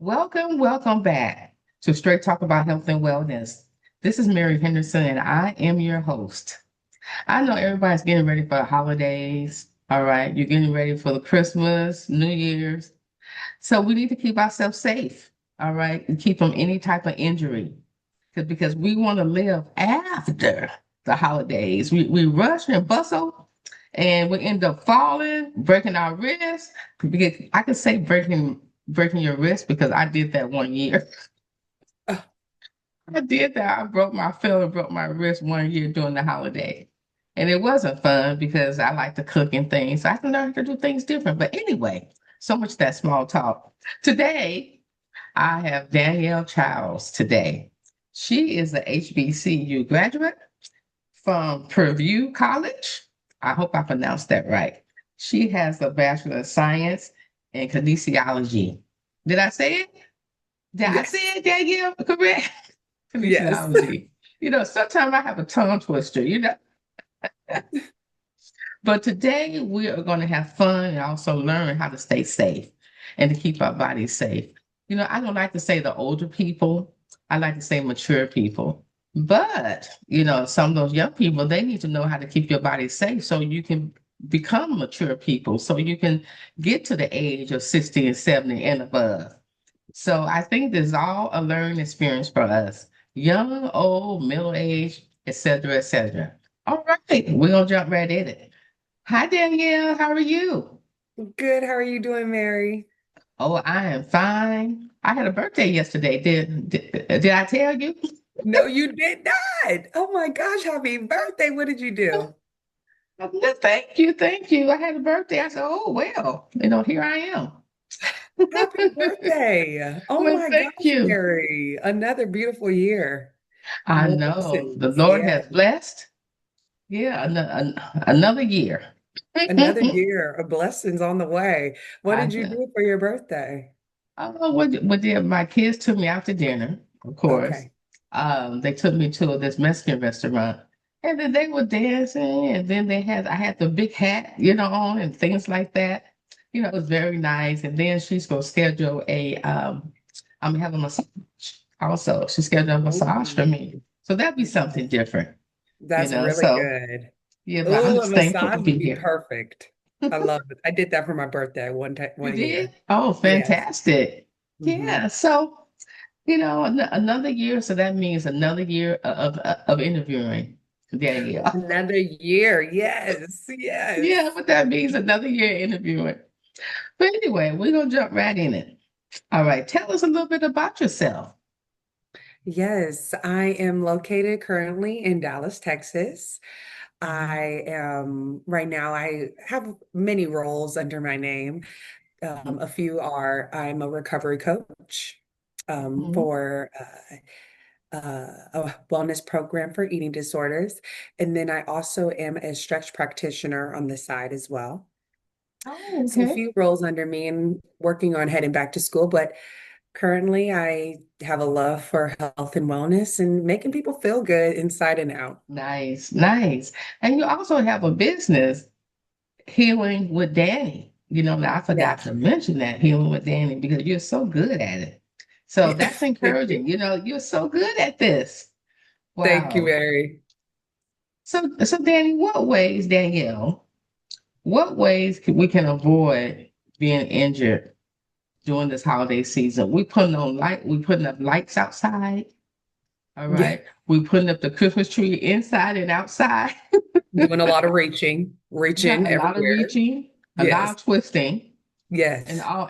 Welcome back to Straight Talk about Health and Wellness. This is Mary Henderson, and I am your host. I know everybody's getting ready for the holidays. All right, you're getting ready for the Christmas, New Year's. So we need to keep ourselves safe. All right, and keep from any type of injury, because we want to live after the holidays. We rush and bustle, and we end up falling, breaking our wrists. Because I can say breaking your wrist because I did that one year. Oh, I did that. I fell and broke my wrist one year during the holiday. And it wasn't fun because I like to cook and things. So I had to learn to do things different. But anyway, so much that small talk. Today, I have Dannielle Chiles today. She is a HBCU graduate from Pervis College. I hope I pronounced that right. She has a Bachelor of Science in Kinesiology. Did I say it? Did I say yes. it, Danielle? Correct? Yes. Kinesiology. Sometimes I have a tongue twister. But today we are going to have fun and also learn how to stay safe and to keep our bodies safe. I don't like to say the older people, I like to say mature people. But, some of those young people, they need to know how to keep your body safe so you can become mature people, so you can get to the age of 60 and 70 and above. So I think this is all a learning experience for us, young, old, middle age, et cetera, et cetera. All right, we're gonna jump right in it. Hi, Danielle. How are you? Good. How are you doing, Mary? Oh, I am fine. I had a birthday yesterday. Did I tell you? No, you did not. Oh my gosh, happy birthday. What did you do? Thank you, thank you. I had a birthday. I said, oh well, here I am. Happy birthday. Oh Well, my thank gosh, you. Mary. Another beautiful year. I More know the blessings. Lord Yeah. has blessed. Yeah, another year. Another year of blessings on the way. What I did you know. do for your birthday? Oh, what did my kids took me out to dinner, of course. Okay. They took me to this Mexican restaurant, and then they were dancing, and then I had the big hat, on and things like that. It was very nice. And then she's gonna schedule I'm having a massage also. She scheduled a massage for me, Ooh, so that'd be something yes. different, That's really So good. yeah, but I'm Oh, a just thankful to massage be would be here. perfect. I love it. I did that for my birthday one time, You one did? year. Oh, Yes. fantastic. Hmm. Yeah. So. Another year, so that means another year of interviewing. Yeah. Another year. Yes. Yes. Yeah, what that means, another year interviewing. But anyway, we're gonna jump right in it. All right, tell us a little bit about yourself. Yes. I am located currently in Dallas, Texas. I am right now, I have many roles under my name. A few are I'm a recovery coach Mhm. for a wellness program for eating disorders. And then I also am a stretch practitioner on the side as well. Oh, So a okay. few roles under me and working on heading back to school. But currently, I have a love for health and wellness and making people feel good inside and out. Nice, nice. And you also have a business, Healing with Danny. Now I forgot Yes. to mention that, Healing with Danny, because you're so good at it. So that's Thank you. encouraging. You're so good at this. Thank you, Wow. Mary. So Danny, Danielle, what ways we can avoid being injured during this holiday season? We putting up lights outside. All Yeah. right. We putting up the Christmas tree inside and outside. Doing a lot of reaching, reaching A lot of everywhere. reaching, a lot Yes. of twisting, Yes.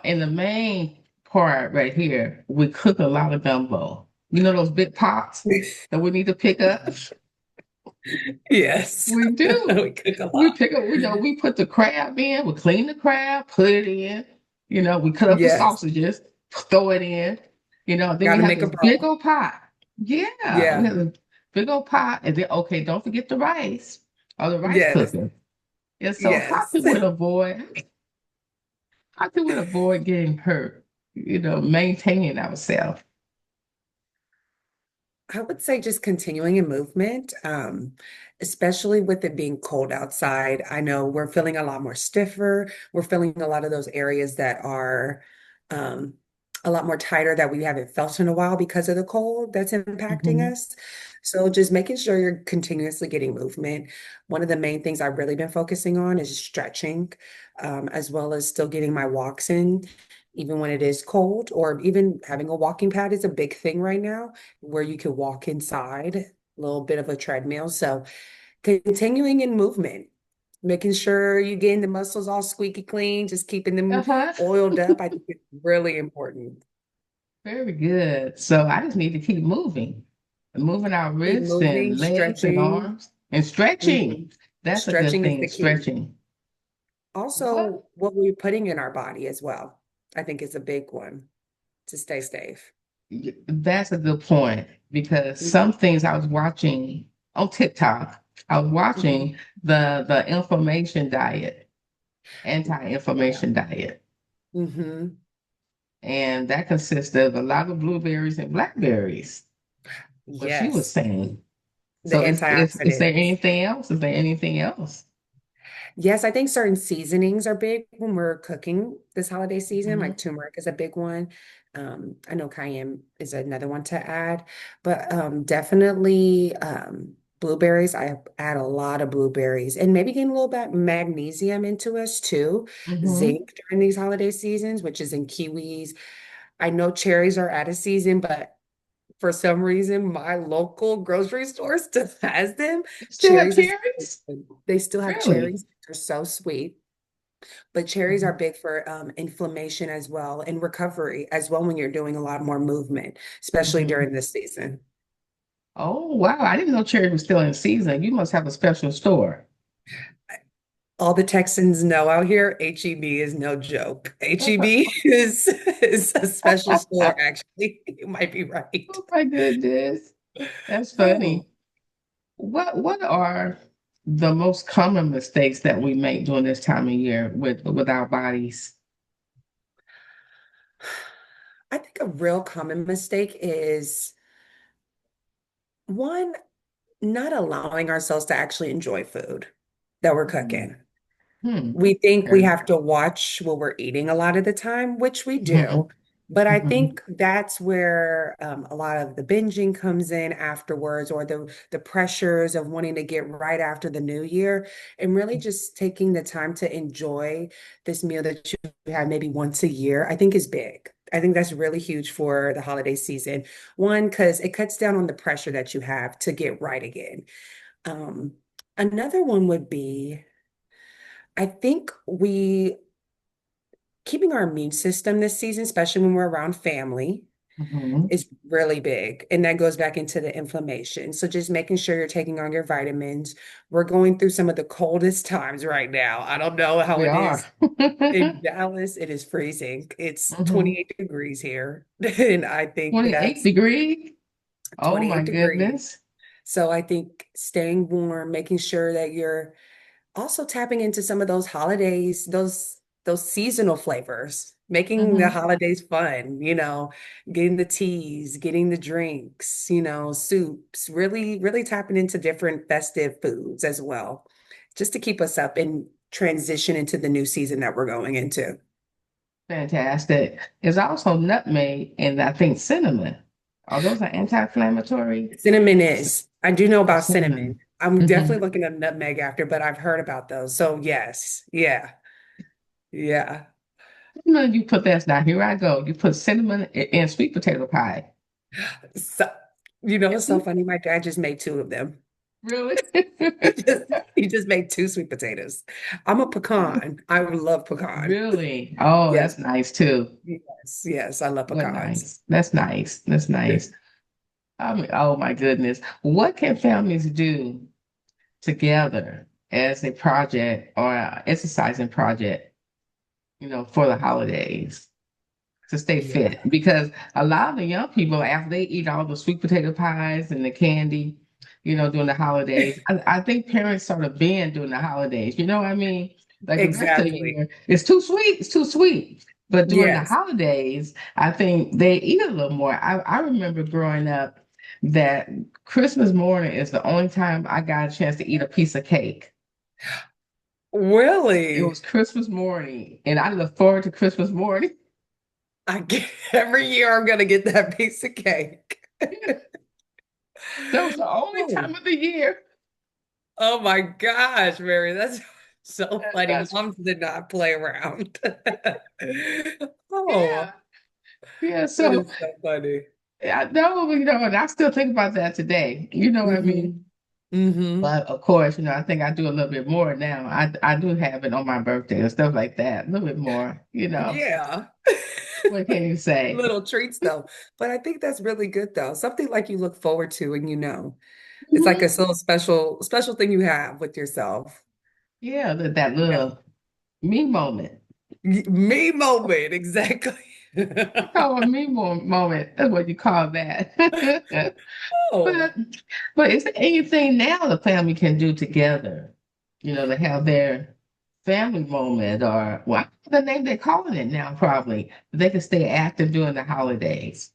and the main part right here, we cook a lot of gumbo. Those big pots that we need to pick up? Yes. We do. We cook a We lot. pick up, we put the crab in, we clean the crab, put it in, we cut up the Yes. sausages, throw it in, then Got we to have make a this big broth. old pot. Yeah, we Yeah. have a big old pot. And then, okay, don't forget the rice or the rice Yes. cooker. And so Yes. how can we avoid getting hurt, maintaining ourselves? I would say just continuing in movement, especially with it being cold outside. I know we're feeling a lot more stiffer. We're feeling a lot of those areas that are um, a lot more tighter that we haven't felt in a while because of the cold that's impacting Hmm. us. So just making sure you're continuously getting movement. One of the main things I've really been focusing on is stretching, as well as still getting my walks in, even when it is cold, or even having a walking pad is a big thing right now, where you can walk inside, a little bit of a treadmill. So continuing in movement, making sure you're getting the muscles all squeaky clean, just keeping them Uh-huh. oiled up. I think it's really important. Very good. So I just need to keep moving our Keep wrists moving, and legs and stretching. arms and stretching. Mhm. That's a good Stretching is thing, the key. stretching. What? Also, what we're putting in our body as well, I think is a big one to stay safe. That's a good point because some Mhm. things I was watching on TikTok, I was Mhm. watching the inflammation diet, Yeah. anti-inflammation diet, Hmm. and that consists of a lot of blueberries and blackberries. What she was Yes. saying. The So is there antioxidants. anything else? Is there anything else? Yes, I think certain seasonings are big when we're cooking this holiday season, Hmm. like turmeric is a big one. I know cayenne is another one to add, but definitely blueberries. I add a lot of blueberries and maybe getting a little bit magnesium into us too. Hmm. Zinc during these holiday seasons, which is in kiwis. I know cherries are out of season, but for some reason, my local grocery store still has them. You still have Cherries is cherries? they still have Really? cherries. They're so sweet. But cherries are Mhm. big for inflammation as well and recovery as well when you're doing a lot more movement, especially Mhm. during this season. Oh, wow. I didn't know cherries were still in season. You must have a special store. All the Texans know out here, HEB is no joke. HEB is a special store, actually. You might be right. Oh my goodness. That's Oh, funny. What are the most common mistakes that we make during this time of year with our bodies? I think a real common mistake is one, not allowing ourselves to actually enjoy food that we're Hmm. cooking. Hmm. We think we Very have to watch what we're eating a lot of the time, which we good. do. But I Hmm. think that's where a lot of the binging comes in afterwards, or the pressures of wanting to get right after the new year, and really just taking the time to enjoy this meal that you have maybe once a year, I think is big. I think that's really huge for the holiday season. One, because it cuts down on the pressure that you have to get right again. Um, Another one would be, I think we keeping our immune system this season, especially when we're around family, Hmm. is really big. And that goes back into the inflammation. So just making sure you're taking on your vitamins. We're going through some of the coldest times right now. I don't know how We it are. is in Dallas. It is freezing. It's Hmm. 28 degrees here. And I think 28 that's degrees. Oh my 28 degrees. goodness. So I think staying warm, making sure that you're also tapping into some of those holidays, those seasonal flavors, making the Hmm. holidays fun, getting the teas, getting the drinks, soups, really, really tapping into different festive foods as well, just to keep us up and transition into the new season that we're going into. Fantastic. There's also nutmeg and I think cinnamon. Are those are anti-inflammatory? Cinnamon C- is, I do know about cinnamon. Cinnamon. I'm Hmm. definitely looking at nutmeg after, but I've heard about those. So yes, yeah, yeah. You put that now. Here I go. You put cinnamon in sweet potato pie. So, it's so Isn't funny. My dad just made two of them. really? He just he just made two sweet potatoes. I'm a pecan. I love pecan. Really? Oh, Yes, that's nice too. yes, yes. I love What pecans. nice. That's nice. That's nice. I mean, oh my goodness. What can families do together as a project or a exercising project, for the holidays to stay Yeah, fit? Because a lot of the young people, after they eat all the sweet potato pies and the candy, during the holidays, I think parents sort of bend during the holidays. You know what I mean? Like the rest of the exactly. year, it's too sweet. It's too sweet. But during the Yes. holidays, I think they eat a little more. I remember growing up that Christmas morning is the only time I got a chance to eat a piece of cake. It Really? was Christmas morning, and I look forward to Christmas morning. every year I'm gonna get that piece of cake. That was the only Oh, time of the year. oh my gosh, Mary, that's so funny. That's Moms did not play around. yeah, Oh, yeah. that So is so funny. I know, and I still think about that today. You know what I mean? Hmm. Hmm. But of course, I think I do a little bit more now. I do have it on my birthday and stuff like that. A little bit more. Yeah. What can you say? Little treats though. But I think that's really good though. Something like you look forward to and you know. It's like a Mhm. little special thing you have with yourself. Yeah, that Yeah. little me moment. Me moment, exactly. I call it moment. That's what you call that. Oh, But is there anything now the family can do together? To have their family moment, or well, I don't know the name they're calling it now, probably. They can stay active during the holidays.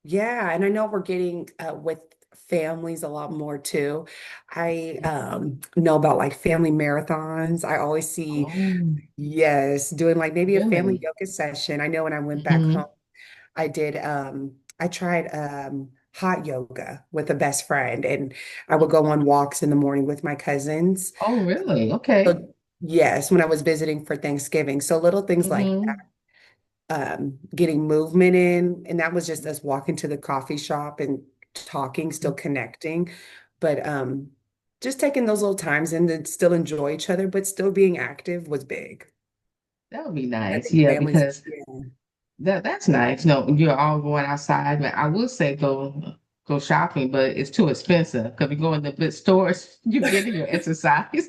yeah. And I know we're getting with families a lot more too. I know about like family marathons. I always see, Oh, yes, doing like maybe a family really? yoga session. I know when I went back home, Hmm. I tried hot yoga with a best friend, and I would go on walks in the morning with my cousins. Oh, really? Okay. So, yes, when I was visiting for Thanksgiving. So little things like Hmm. getting movement in. And that was just us walking to the coffee shop and talking, still connecting. But just taking those little times and to still enjoy each other, but still being active was big. That would be I nice. think Yeah, families, because yeah. that's nice. No, you're all going outside. But I would say go shopping, but it's too expensive because you go in the big stores, you're getting your exercise.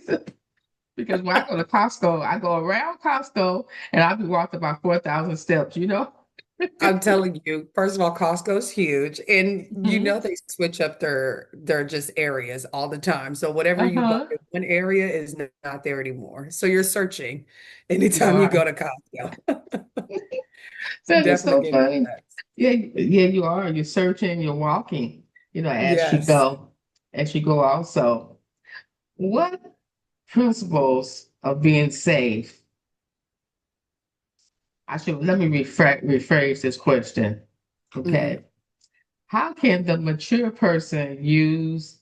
Because when I go to Costco, I go around Costco and I'll be walking about 4,000 steps. I'm telling you, first of all, Costco's huge, and you Hmm. know they switch up their just areas all the time. So whatever you bought Uh-huh. in one area is not there anymore. So you're searching You anytime you go are. to Costco. So That is definitely so getting funny. that. Yeah, yeah, you are. You're searching, you're walking, as you Yes. go. As you go also. What principles of being safe? Let me rephrase this question. Hmm. Okay. How can the mature person use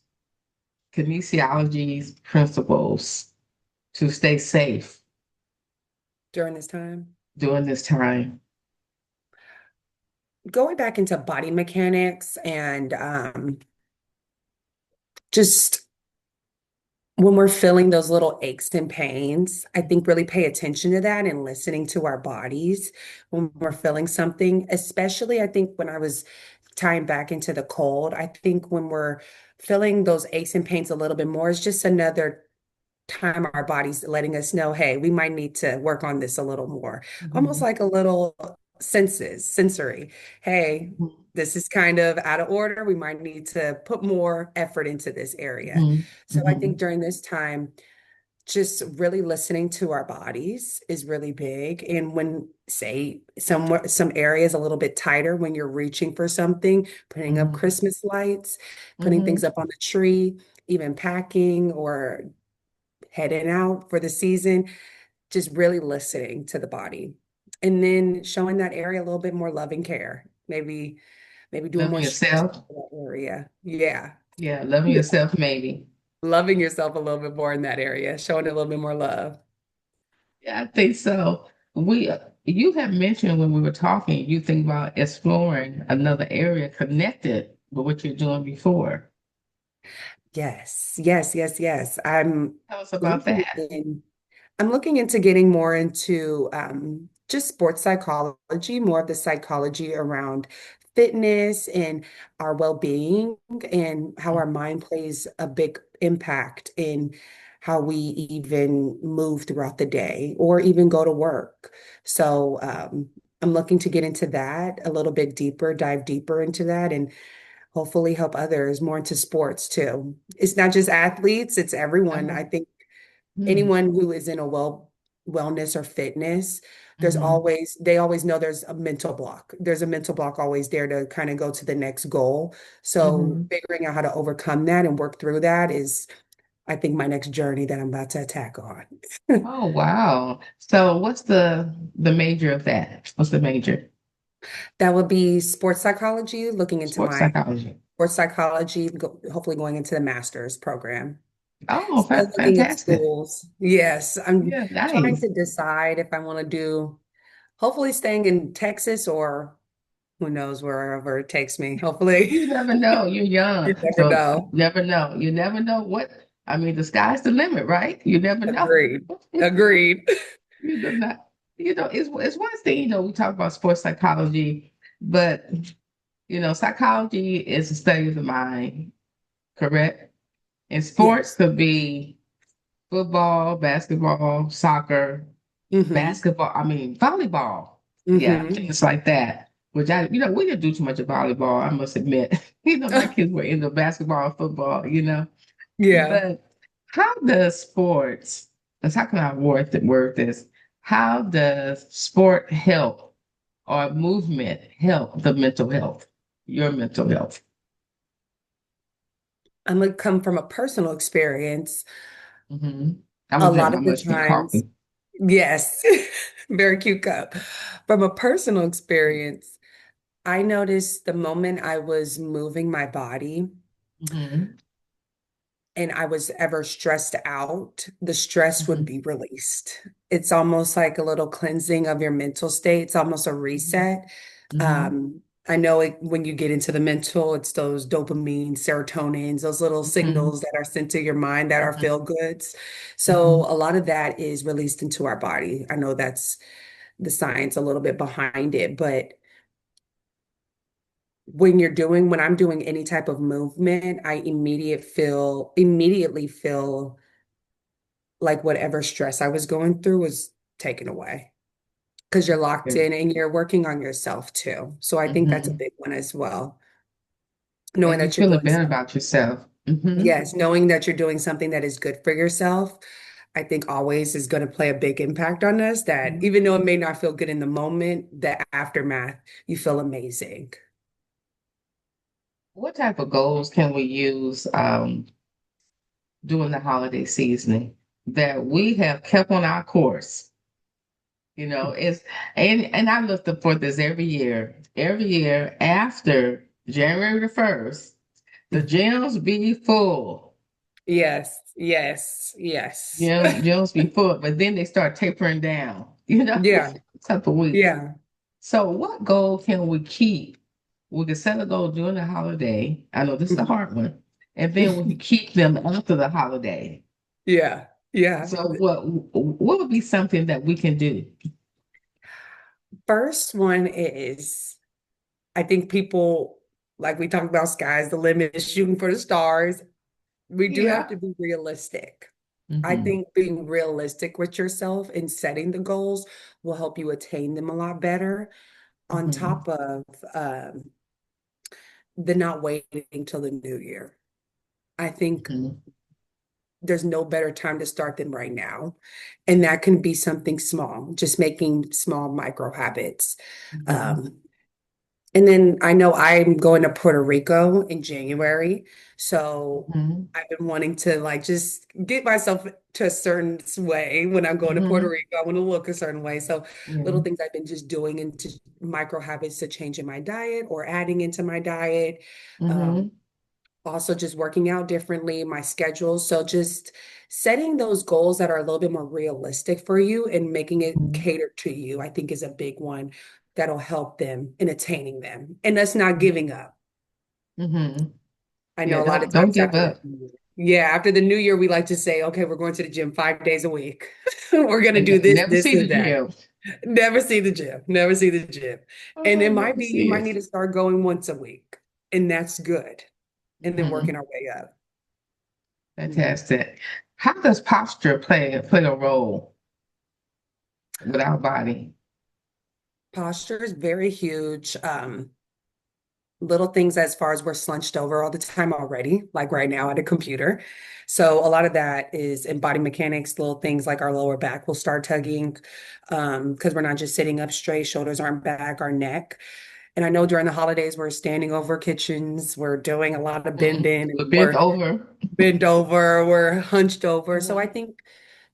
kinesiology's principles to stay safe During this time. during this time? Going back into body mechanics and just when we're feeling those little aches and pains, I think really pay attention to that and listening to our bodies when we're feeling something, especially I think when I was tying back into the cold, I think when we're feeling those aches and pains a little bit more, it's just another time our body's letting us know, hey, we might need to work on this a little more. Almost Mhm. like a little sensory. Hey, this is kind of out of order. We might need to put more effort into this area. Mhm. So I think Mhm. during this time, just really listening to our bodies is really big. And when, say, some areas a little bit tighter when you're reaching for something, putting up Mhm. Christmas lights, putting things Mhm. up on the tree, even packing or heading out for the season, just really listening to the body. And then showing that area a little bit more loving care. Maybe doing Loving more stretching yourself. for that area. Yeah. Yeah, loving Yeah. yourself maybe. Loving yourself a little bit more in that area, showing a little bit more love. Yeah, I think so. You have mentioned when we were talking, you think about exploring another area connected with what you're doing before. Yes, yes, yes, yes. Tell us about looking that. in I'm looking into getting more into just sports psychology, more of the psychology around fitness and our well-being and how our mind plays a big impact in how we even move throughout the day or even go to work. So I'm looking to get into that a little bit deeper, dive deeper into that and hopefully help others more into sports too. It's not just athletes, it's everyone. I Uh-huh. think Mm-hmm. anyone who is in a wellness or fitness, Mm-hmm. they always know there's a mental block. There's a mental block always there to kind of go to the next goal. So Mm-hmm. figuring out how to overcome that and work through that is, I think, my next journey that I'm about to attack on. Oh, wow. So what's the major of that? What's the major? That would be sports psychology, looking into Sports my psychology. sports psychology, hopefully going into the master's program. Oh, Still looking at fantastic. schools. Yes, I'm Yeah, trying nice. to decide if I want to do, hopefully staying in Texas or who knows wherever it takes me. Hopefully, You never know. You're young. you never So know. never know. You never know what, I mean, the sky's the limit, right? You never know. Agreed. Agreed. You do not, it's one thing, we talk about sports psychology, but psychology is the study of the mind, correct? And sports Yes. could be football, basketball, soccer, Mm-hmm. basketball, I mean, volleyball. Yeah, Mm-hmm. things like that. Which we didn't do too much of volleyball, I must admit. My kids were into basketball, football. Yeah. But how does sports, that's how can I word this? How does sport help or movement help the mental health, your mental health? I'm gonna come from a personal experience. hmm I'm A gonna drink lot my of the much sweet times, coffee. yes, very cute cup. From a personal experience, I noticed the moment I was moving my body hmm and I was ever stressed out, the stress would hmm be released. It's almost like a little cleansing of your mental state. It's almost a reset. hmm I know when you get into the mental, it's those dopamine, serotonins, those little hmm signals that are sent to your mind that are hmm feel goods. So hmm a lot of that is released into our body. I know that's the science a little bit behind it, but when I'm doing any type of movement, I immediately feel like whatever stress I was going through was taken away because you're locked in and you're working on yourself too. So I think that's a hmm big one as well. Knowing And you that you're feeling doing better something, about yourself. yes, knowing that you're doing something that is good for yourself, I think always is going to play a big impact on us. That even though it may not feel good in the moment, the aftermath, you feel amazing. What type of goals can we use during the holiday season that we have kept on our course? It's and I look for this every year. Every year after January the 1st, the gyms be full. Yes, yes, yes. Gyms be full, but then they start tapering down, Yeah, couple weeks. yeah. So what goal can we keep? We can set a goal during the holiday. I know this is a Mhm. hard one. And then we can keep them after the holiday. Yeah, yeah. So what would be something that we can do? First one is I think people, like we talked about, sky's the limit, is shooting for the stars. We do have Yeah. to be realistic. I hmm think being realistic with yourself and setting the goals will help you attain them a lot better. On hmm top of um, the not waiting till the new year. I think hmm there's no better time to start than right now. And that can be something small, just making small micro habits. hmm Um, And then I know I'm going to Puerto Rico in January. So hmm I've been wanting to like just get myself to a certain way when I'm going to Puerto hmm Rico. I want to look a certain way. So little Yeah. things I've been just doing into micro habits to change in my diet or adding into my diet. Um, hmm Also just working out differently, my schedule. So just setting those goals that are a little bit more realistic for you and making it hmm cater to you, I think is a big one that'll help them in attaining them. And that's not giving up. hmm I know Yeah, a lot of don't times give up. after the new year, we like to say, okay, we're going to the gym 5 days a week. We're going to And do this, never this, see the and that. gym. Never see the gym. Never see the gym. And Oh, it might never be you see might it. need to start going once a week, and that's good. And then working hmm our way up. Mhm. Fantastic. How does posture play a role with our body? Posture is very huge. Little things as far as we're slunched over all the time already, like right now at a computer. So a lot of that is in body mechanics, little things like our lower back will start tugging because we're not just sitting up straight, shoulders aren't back, our neck. And I know during the holidays, we're standing over kitchens, we're doing a lot of Mm-mm. bend, and We're bent we're over. bent over, we're hunched over. So I Mhm. think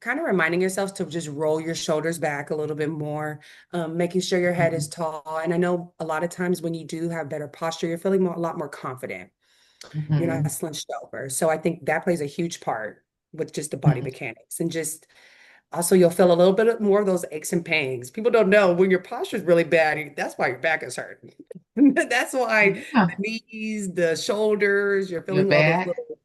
kind of reminding yourself to just roll your shoulders back a little bit more, making sure your head is tall. And I know a lot of times when you do have better posture, you're feeling a lot more confident. You're not Mhm. slunched over. So I think that plays a huge part with just the body Mhm. mechanics and just also you'll feel a little bit more of those aches and pains. People don't know when your posture is really bad, that's why your back is hurting. That's why Yeah, the knees, the shoulders, you're your feeling all those back. little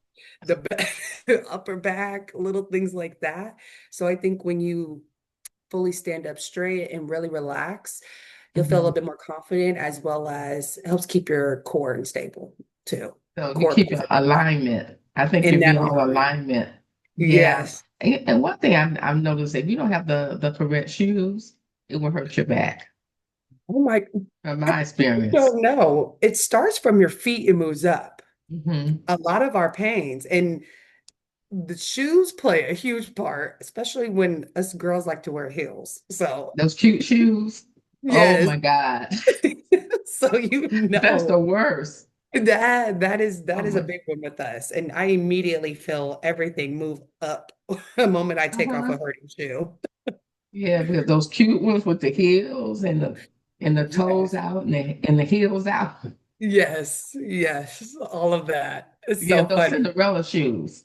upper back, little things like that. So I think when you fully stand up straight and really relax, you'll feel a little Mhm. bit more confident as well as helps keep your core and stable too. So you Core keep plays your a big part alignment. I think in you'll be that on alignment. alignment. Yeah. Yes. And one thing I've noticed, if you don't have the correct shoes, it will hurt your back, Oh my, from my people experience. don't know. It starts from your feet and moves up. Hmm. A lot of our pains and the shoes play a huge part, especially when us girls like to wear heels. So, Those cute shoes. Oh yes. my God. So you That's the know worst. that is Oh a my. big one with us. And I immediately feel everything move up the moment I take off Uh-huh. a hurting shoe. Yeah, because those cute ones with the heels and the toes Yes. out and the heels out. Yes. Yes. All of that. It's Yeah, so those funny. Cinderella shoes.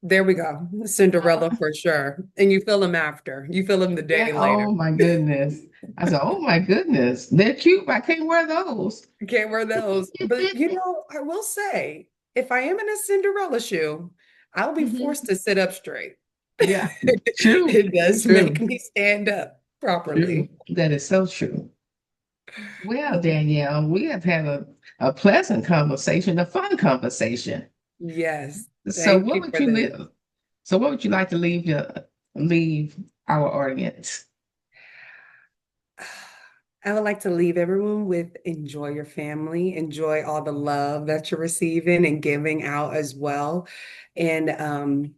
There we go. Cinderella for sure. And you feel them after. You feel them the Yeah, day later. oh my goodness. I said, oh my goodness, they're cute, but I can't wear those. You can't wear those. But I will say, if I am in a Cinderella shoe, I'll be forced Mhm. to sit up straight. Yeah, true, It does make true, me stand up true. properly. That is so true. Well, Danielle, we have had a pleasant conversation, a fun conversation. Yes. So Thank what you would for you this. live? So what would you like to leave our audience? I would like to leave everyone with enjoy your family, enjoy all the love that you're receiving and giving out as well. And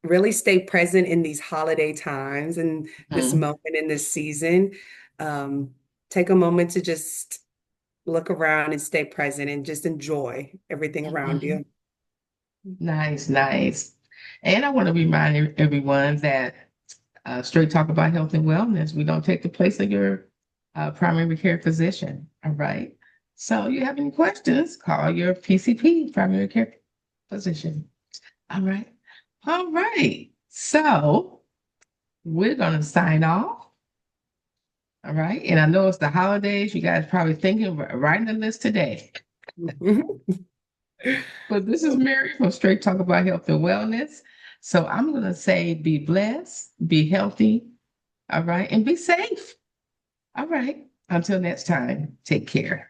really stay present in these holiday times and this Mhm. moment in this season. Um, Take a moment to just look around and stay present and just enjoy everything around Mhm. you. Nice, nice. And I want to remind everyone that straight talk about health and wellness. We don't take the place of your primary care physician. All right. So you have any questions, call your PCP, primary care physician. All right. All right. So we're going to sign off. All right. And I know it's the holidays. You guys probably thinking, writing the list today. But this is Mary from Straight Talk About Health and Wellness. So I'm going to say be blessed, be healthy. All right. And be safe. All right. Until next time, take care.